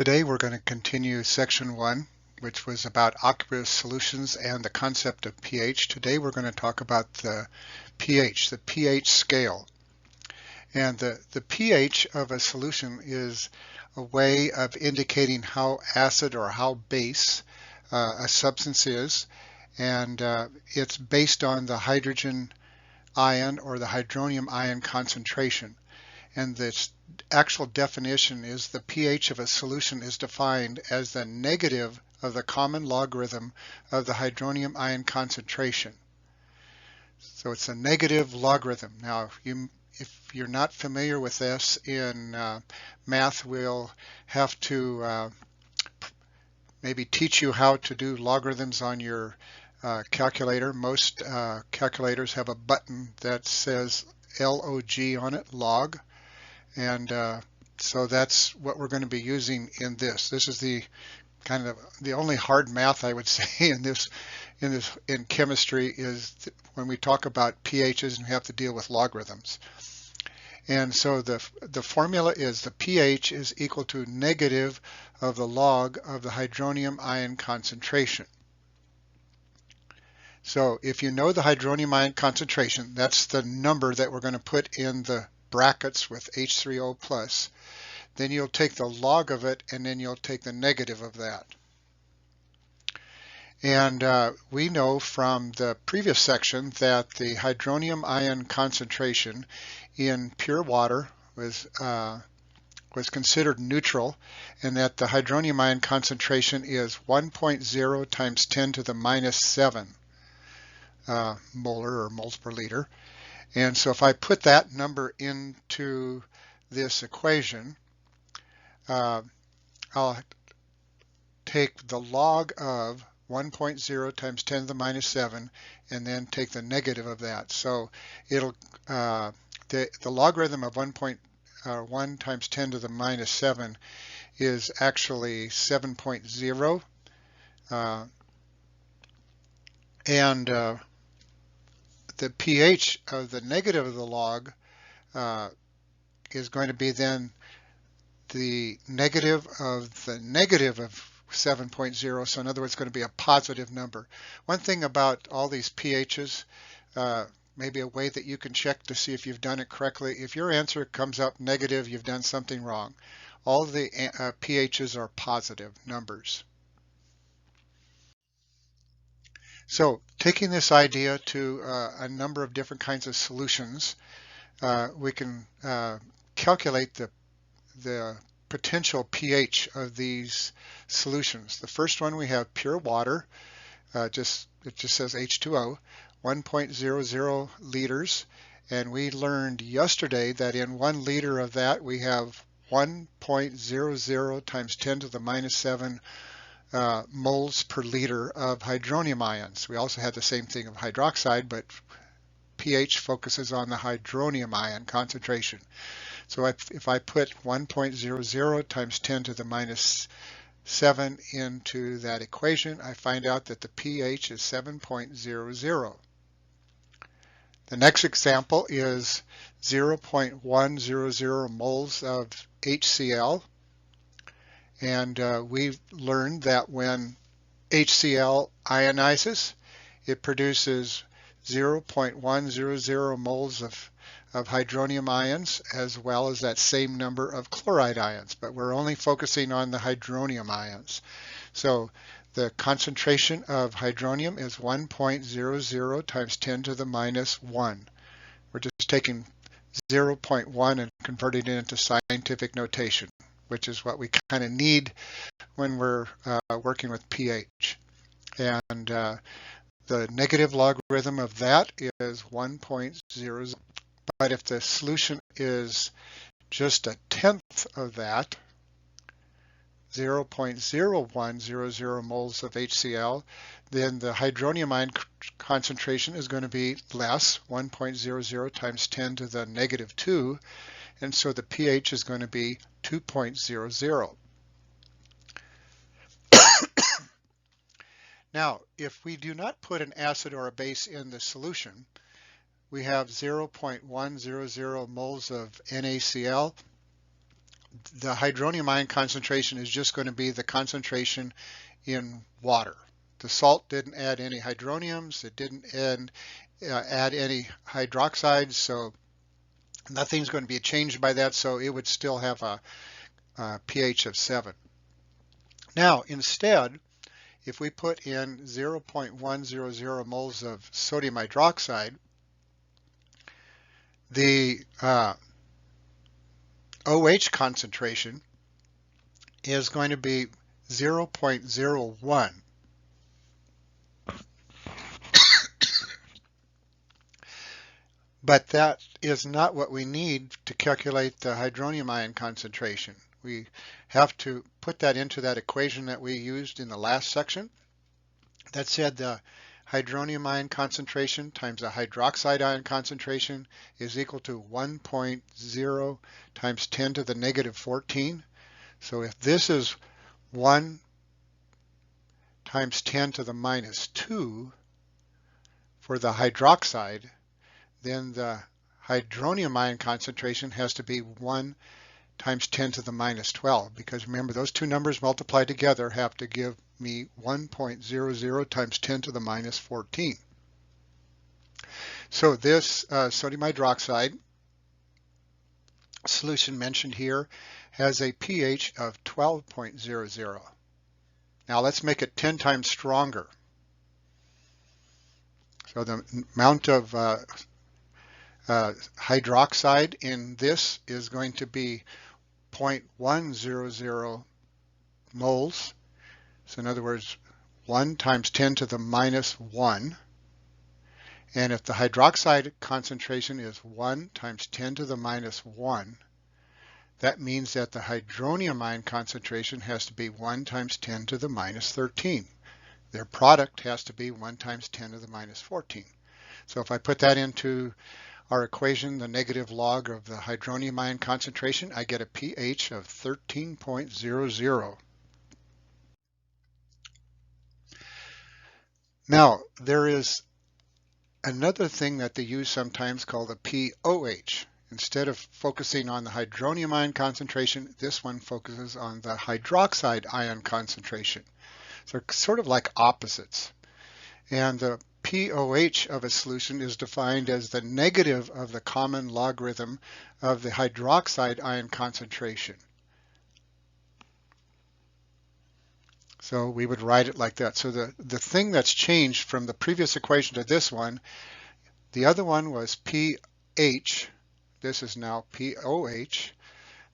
Today we're going to continue section 1, which was about aqueous solutions and the concept of pH. Today we're going to talk about the pH scale. And the pH of a solution is a way of indicating how acid or how base a substance is, and it's based on the hydrogen ion or the hydronium ion concentration. And the actual definition is the pH of a solution is defined as the negative of the common logarithm of the hydronium ion concentration. So it's a negative logarithm. Now, if you're not familiar with this in math, we'll have to maybe teach you how to do logarithms on your calculator. Most calculators have a button that says log on it, log. And so that's what we're going to be using in this. This is the kind of the only hard math I would say in chemistry is when we talk about pHs and we have to deal with logarithms. And so the formula is the pH is equal to negative of the log of the hydronium ion concentration. So if you know the hydronium ion concentration, that's the number that we're going to put in the brackets with H3O plus, then you'll take the log of it and then you'll take the negative of that. And we know from the previous section that the hydronium ion concentration in pure water was considered neutral, and that the hydronium ion concentration is 1.0 times 10 to the minus 7 molar or moles per liter. And so if I put that number into this equation, I'll take the log of 1.0 times 10 to the minus 7 and then take the negative of that. So it'll the logarithm of 1 times 10 to the minus 7 is actually 7.0. The pH of the negative of the log is going to be then the negative of 7.0. So in other words, it's going to be a positive number. One thing about all these pHs, maybe a way that you can check to see if you've done it correctly, if your answer comes up negative, you've done something wrong. All the pHs are positive numbers. So taking this idea to a number of different kinds of solutions, we can calculate the potential pH of these solutions. The first one, we have pure water, it just says H2O, 1.00 liters, and we learned yesterday that in 1 liter of that we have 1.00 times 10 to the minus 7 moles per liter of hydronium ions. We also had the same thing of hydroxide, but pH focuses on the hydronium ion concentration. So if I put 1.00 times 10 to the minus 7 into that equation, I find out that the pH is 7.00. The next example is 0.100 moles of HCl. And we've learned that when HCl ionizes, it produces 0.100 moles of hydronium ions, as well as that same number of chloride ions, but we're only focusing on the hydronium ions. So the concentration of hydronium is 1.00 times 10 to the minus 1. We're just taking 0.1 and converting it into scientific notation, which is what we kind of need when we're working with pH. And the negative logarithm of that is 1.00. But if the solution is just a tenth of that, 0.0100 moles of HCl, then the hydronium ion concentration is going to be less, 1.00 times 10 to the negative 2, and so the pH is going to be 2.00. Now, if we do not put an acid or a base in the solution, we have 0.100 moles of NaCl the hydronium ion concentration is just going to be the concentration in water. The salt didn't add any hydroniums, it didn't add any hydroxides, so nothing's going to be changed by that, so it would still have a pH of 7. Now, instead, if we put in 0.100 moles of sodium hydroxide, the OH concentration is going to be 0.01. But that is not what we need to calculate the hydronium ion concentration. We have to put that into that equation that we used in the last section that said the hydronium ion concentration times the hydroxide ion concentration is equal to 1.0 times 10 to the negative 14. So if this is 1 times 10 to the minus 2 for the hydroxide, then the hydronium ion concentration has to be 1 times 10 to the minus 12, because remember, those two numbers multiplied together have to give me 1.00 times 10 to the minus 14. So this sodium hydroxide solution mentioned here has a pH of 12.00. Now let's make it 10 times stronger. So the amount of hydroxide in this is going to be 0.100 moles. So in other words, 1 times 10 to the minus 1. And if the hydroxide concentration is 1 times 10 to the minus 1, that means that the hydronium ion concentration has to be 1 times 10 to the minus 13. Their product has to be 1 times 10 to the minus 14. So if I put that into our equation, the negative log of the hydronium ion concentration, I get a pH of 13.00. Now, there is another thing that they use sometimes called a POH. Instead of focusing on the hydronium ion concentration, this one focuses on the hydroxide ion concentration. So they're sort of like opposites. And the POH of a solution is defined as the negative of the common logarithm of the hydroxide ion concentration. So we would write it like that. So the thing that's changed from the previous equation to this one, the other one was pH. This is now POH.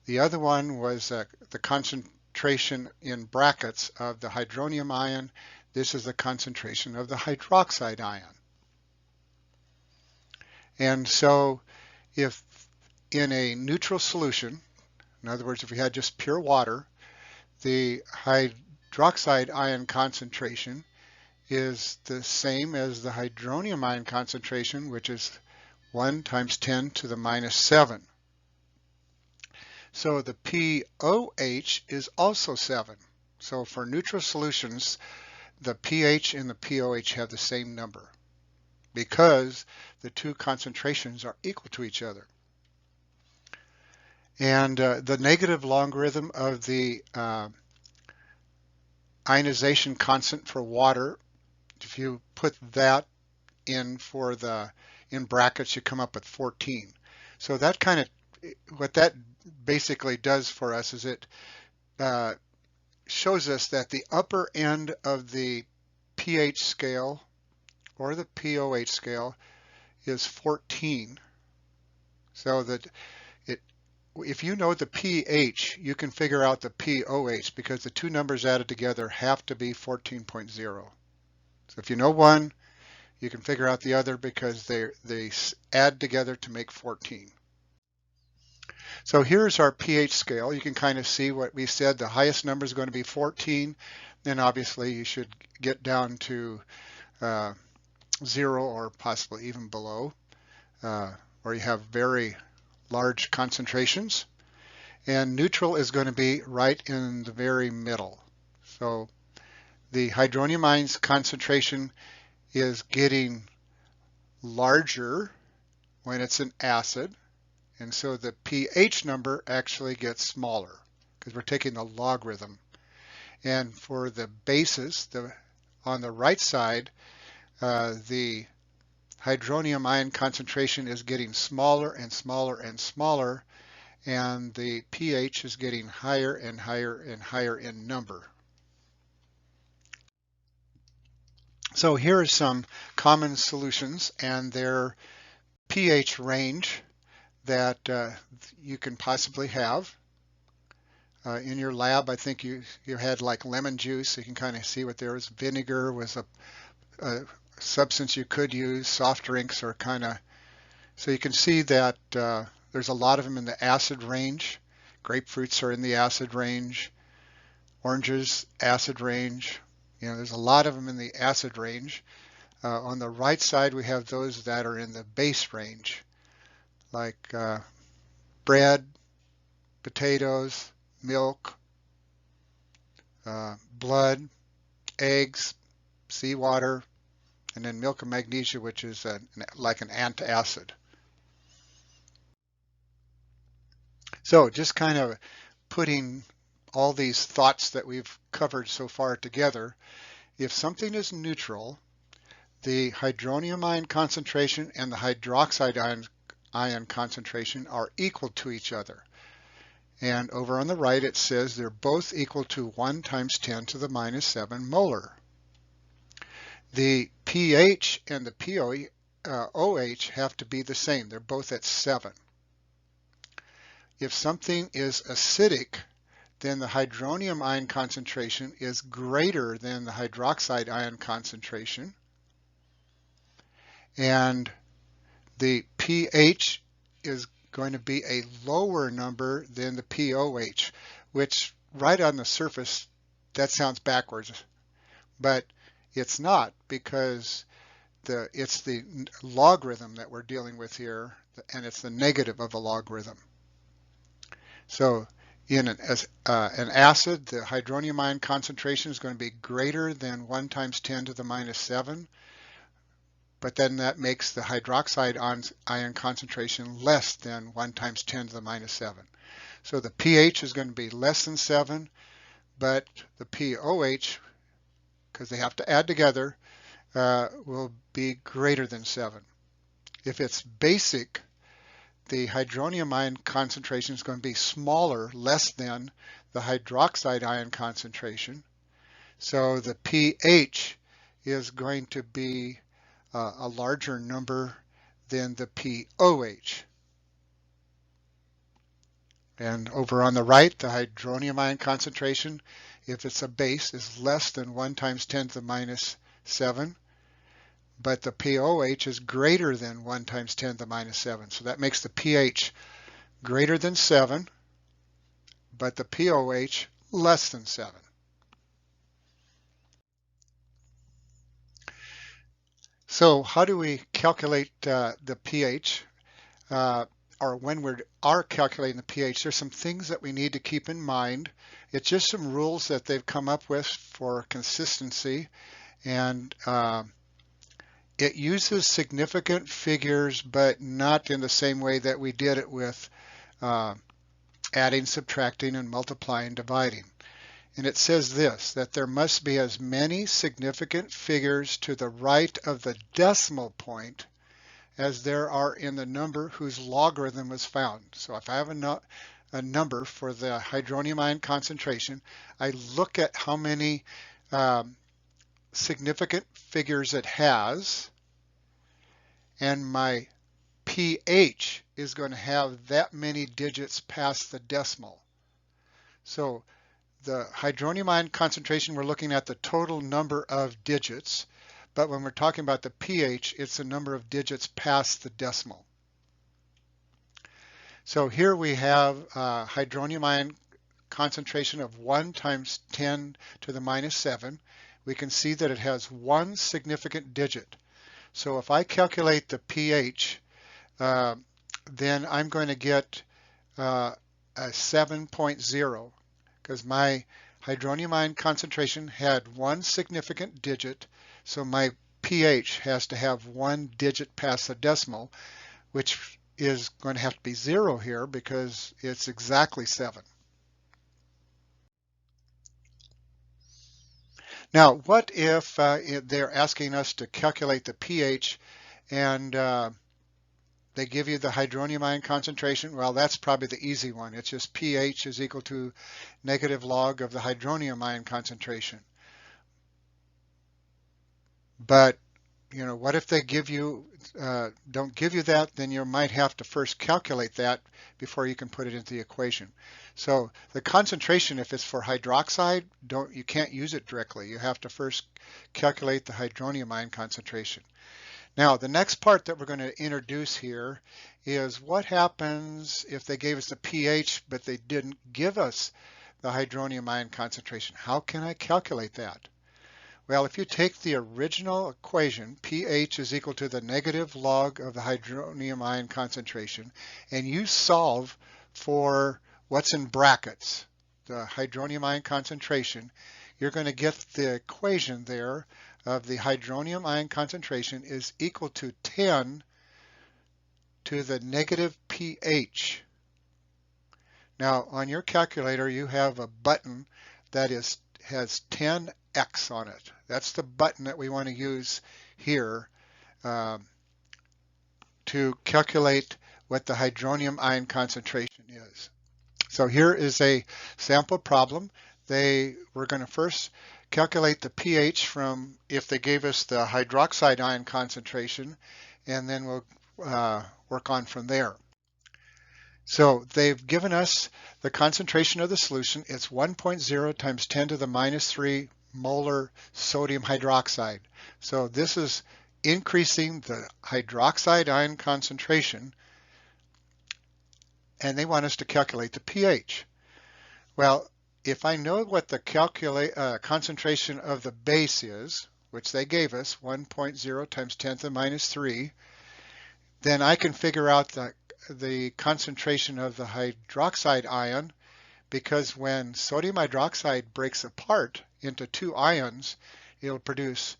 The other one was the concentration in brackets of the hydronium ion. This is the concentration of the hydroxide ion. And so if in a neutral solution, in other words, if we had just pure water, the hydroxide ion concentration is the same as the hydronium ion concentration, which is 1 times 10 to the minus 7. So the POH is also 7. So for neutral solutions, the pH and the POH have the same number because the two concentrations are equal to each other. And the negative logarithm of the ionization constant for water, if you put that in in brackets, you come up with 14. So that kind of, what that basically does for us is it shows us that the upper end of the pH scale or the POH scale is 14. So that if you know the pH, you can figure out the POH because the two numbers added together have to be 14.0. So if you know one, you can figure out the other because they add together to make 14. So here's our pH scale. You can kind of see what we said. The highest number is going to be 14. Then obviously you should get down to 0 or possibly even below, where you have very large concentrations. And neutral is going to be right in the very middle. So the hydronium ions concentration is getting larger when it's an acid, And so the pH number actually gets smaller because we're taking the logarithm. And for the bases, on the right side, the hydronium ion concentration is getting smaller and smaller and smaller, and the pH is getting higher and higher and higher in number. So here are some common solutions and their pH range that you can possibly have. In your lab, I think you had like lemon juice. You can kind of see what there is. Vinegar was a substance you could use. Soft drinks are kind of, so you can see that there's a lot of them in the acid range. Grapefruits are in the acid range. Oranges, acid range. You know, there's a lot of them in the acid range. On the right side, we have those that are in the base range, like bread, potatoes, milk, blood, eggs, seawater, and then milk of magnesia, which is like an antacid. So just kind of putting all these thoughts that we've covered so far together, if something is neutral, the hydronium ion concentration and the hydroxide ion concentration are equal to each other. And over on the right, it says they're both equal to 1 times 10 to the minus 7 molar. The pH and the OH have to be the same. They're both at 7. If something is acidic, then the hydronium ion concentration is greater than the hydroxide ion concentration. And the pH is going to be a lower number than the pOH, which right on the surface, that sounds backwards, but it's not, because it's the logarithm that we're dealing with here, and it's the negative of a logarithm. So in an acid, the hydronium ion concentration is going to be greater than 1 times 10 to the minus 7, but then that makes the hydroxide ion concentration less than 1 times 10 to the minus 7. So the pH is going to be less than 7, but the pOH, because they have to add together, will be greater than 7. If it's basic, the hydronium ion concentration is going to be smaller, less than the hydroxide ion concentration. So the pH is going to be a larger number than the pOH. And over on the right, the hydronium ion concentration, if it's a base, is less than 1 times 10 to the minus 7. But the pOH is greater than 1 times 10 to the minus 7. So that makes the pH greater than 7, but the pOH less than 7. So how do we calculate the pH? Or when we are calculating the pH, there's some things that we need to keep in mind. It's just some rules that they've come up with for consistency, and it uses significant figures, but not in the same way that we did it with adding, subtracting, and multiplying, dividing. And it says this, that there must be as many significant figures to the right of the decimal point as there are in the number whose logarithm was found. So if I have a number for the hydronium ion concentration, I look at how many significant figures it has, and my pH is going to have that many digits past the decimal. So the hydronium ion concentration, we're looking at the total number of digits, but when we're talking about the pH, it's the number of digits past the decimal. So here we have hydronium ion concentration of 1 times 10 to the minus 7. We can see that it has one significant digit. So if I calculate the pH, then I'm going to get a 7.0, because my hydronium ion concentration had one significant digit, so my pH has to have one digit past the decimal, which is going to have to be 0 here because it's exactly 7. Now, what if they're asking us to calculate the pH and they give you the hydronium ion concentration? Well, that's probably the easy one. It's just pH is equal to negative log of the hydronium ion concentration. But what if they give you, don't give you that? Then you might have to first calculate that before you can put it into the equation. So the concentration, if it's for hydroxide, you can't use it directly. You have to first calculate the hydronium ion concentration. Now, the next part that we're going to introduce here is what happens if they gave us the pH, but they didn't give us the hydronium ion concentration. How can I calculate that? Well, if you take the original equation, pH is equal to the negative log of the hydronium ion concentration, and you solve for what's in brackets, the hydronium ion concentration, you're going to get the equation there of the hydronium ion concentration is equal to 10 to the negative pH. Now, on your calculator, you have a button that has 10x on it. That's the button that we want to use here to calculate what the hydronium ion concentration is. So here is a sample problem. We're going to first calculate the pH from if they gave us the hydroxide ion concentration, and then we'll work on from there. So they've given us the concentration of the solution. It's 1.0 times 10 to the minus 3 molar sodium hydroxide. So this is increasing the hydroxide ion concentration, and they want us to calculate the pH. Well, if I know what the concentration of the base is, which they gave us, 1.0 times 10 to the minus 3, then I can figure out the concentration of the hydroxide ion, because when sodium hydroxide breaks apart into two ions, it'll produce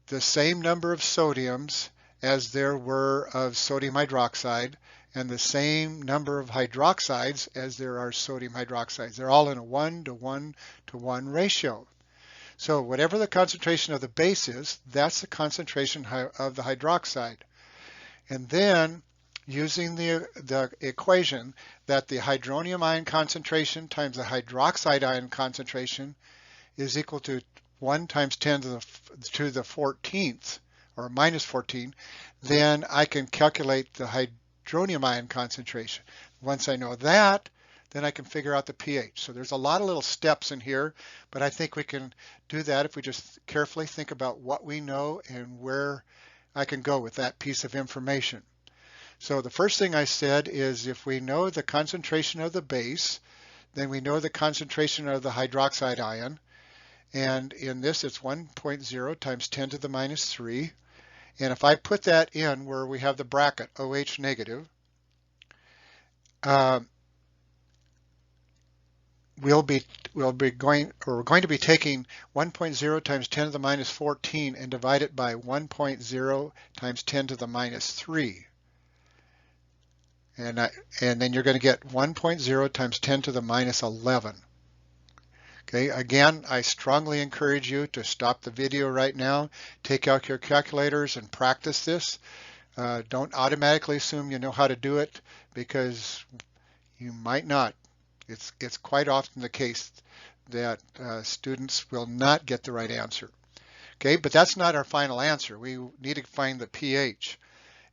the same number of sodiums as there were of sodium hydroxide and the same number of hydroxides as there are sodium hydroxides. They're all in a 1:1:1 ratio. So whatever the concentration of the base is, that's the concentration of the hydroxide. And then using the equation that the hydronium ion concentration times the hydroxide ion concentration is equal to 1 times 10 to the 14th, or minus 14, then I can calculate the hydronium ion concentration. Once I know that, then I can figure out the pH. So there's a lot of little steps in here, but I think we can do that if we just carefully think about what we know and where I can go with that piece of information. So the first thing I said is if we know the concentration of the base, then we know the concentration of the hydroxide ion. And in this, it's 1.0 times 10 to the minus 3. And if I put that in where we have the bracket OH negative, we're going to be taking 1.0 times 10 to the minus 14 and divide it by 1.0 times 10 to the minus 3. And then you're going to get 1.0 times 10 to the minus 11. Okay, again, I strongly encourage you to stop the video right now, take out your calculators and practice this. Don't automatically assume you know how to do it, because you might not. It's quite often the case that students will not get the right answer. Okay, but that's not our final answer. We need to find the pH.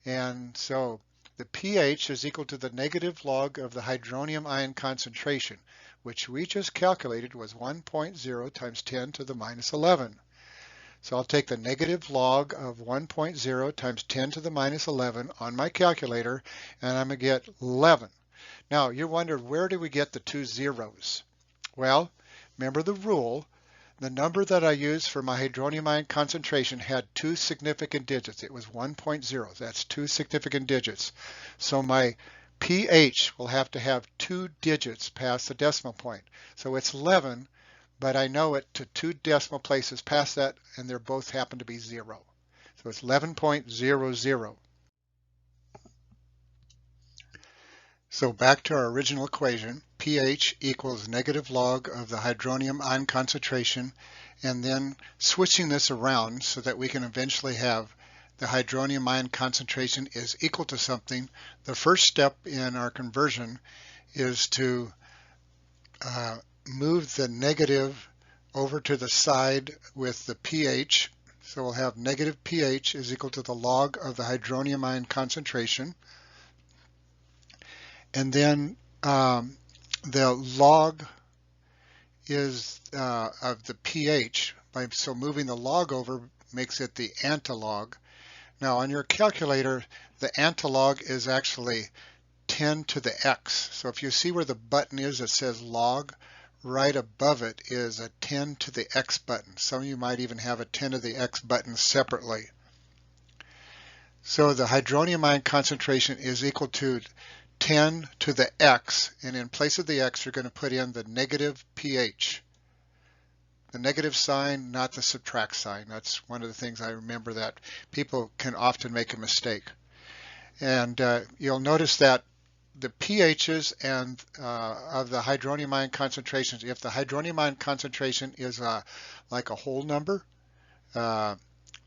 And so the pH is equal to the negative log of the hydronium ion concentration, which we just calculated was 1.0 times 10 to the minus 11. So I'll take the negative log of 1.0 times 10 to the minus 11 on my calculator, and I'm going to get 11. Now, you wonder, where do we get the two zeros? Well, remember the rule. The number that I used for my hydronium ion concentration had two significant digits. It was 1.0. That's two significant digits. So my pH will have to have two digits past the decimal point. So it's 11, but I know it to two decimal places past that, and they both happen to be 0. So it's 11.00. So back to our original equation, pH equals negative log of the hydronium ion concentration, and then switching this around so that we can eventually have the hydronium ion concentration is equal to something. The first step in our conversion is to move the negative over to the side with the pH. So we'll have negative pH is equal to the log of the hydronium ion concentration. And then the log is of the pH. So moving the log over makes it the antilog. Now on your calculator, the antilog is actually 10 to the x. So if you see where the button is that says log, right above it is a 10 to the x button. Some of you might even have a 10 to the x button separately. So the hydronium ion concentration is equal to 10 to the x, and in place of the x you're going to put in the negative pH. The negative sign, not the subtract sign. That's one of the things I remember that people can often make a mistake. And you'll notice that the pHs and of the hydronium ion concentrations, if the hydronium ion concentration is like a whole number,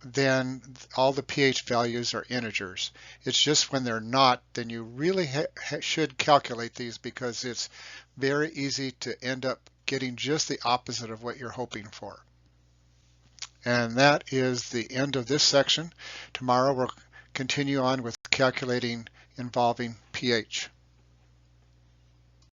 then all the pH values are integers. It's just when they're not, then you really should calculate these, because it's very easy to end up getting just the opposite of what you're hoping for. And that is the end of this section. Tomorrow we'll continue on with calculating involving pH.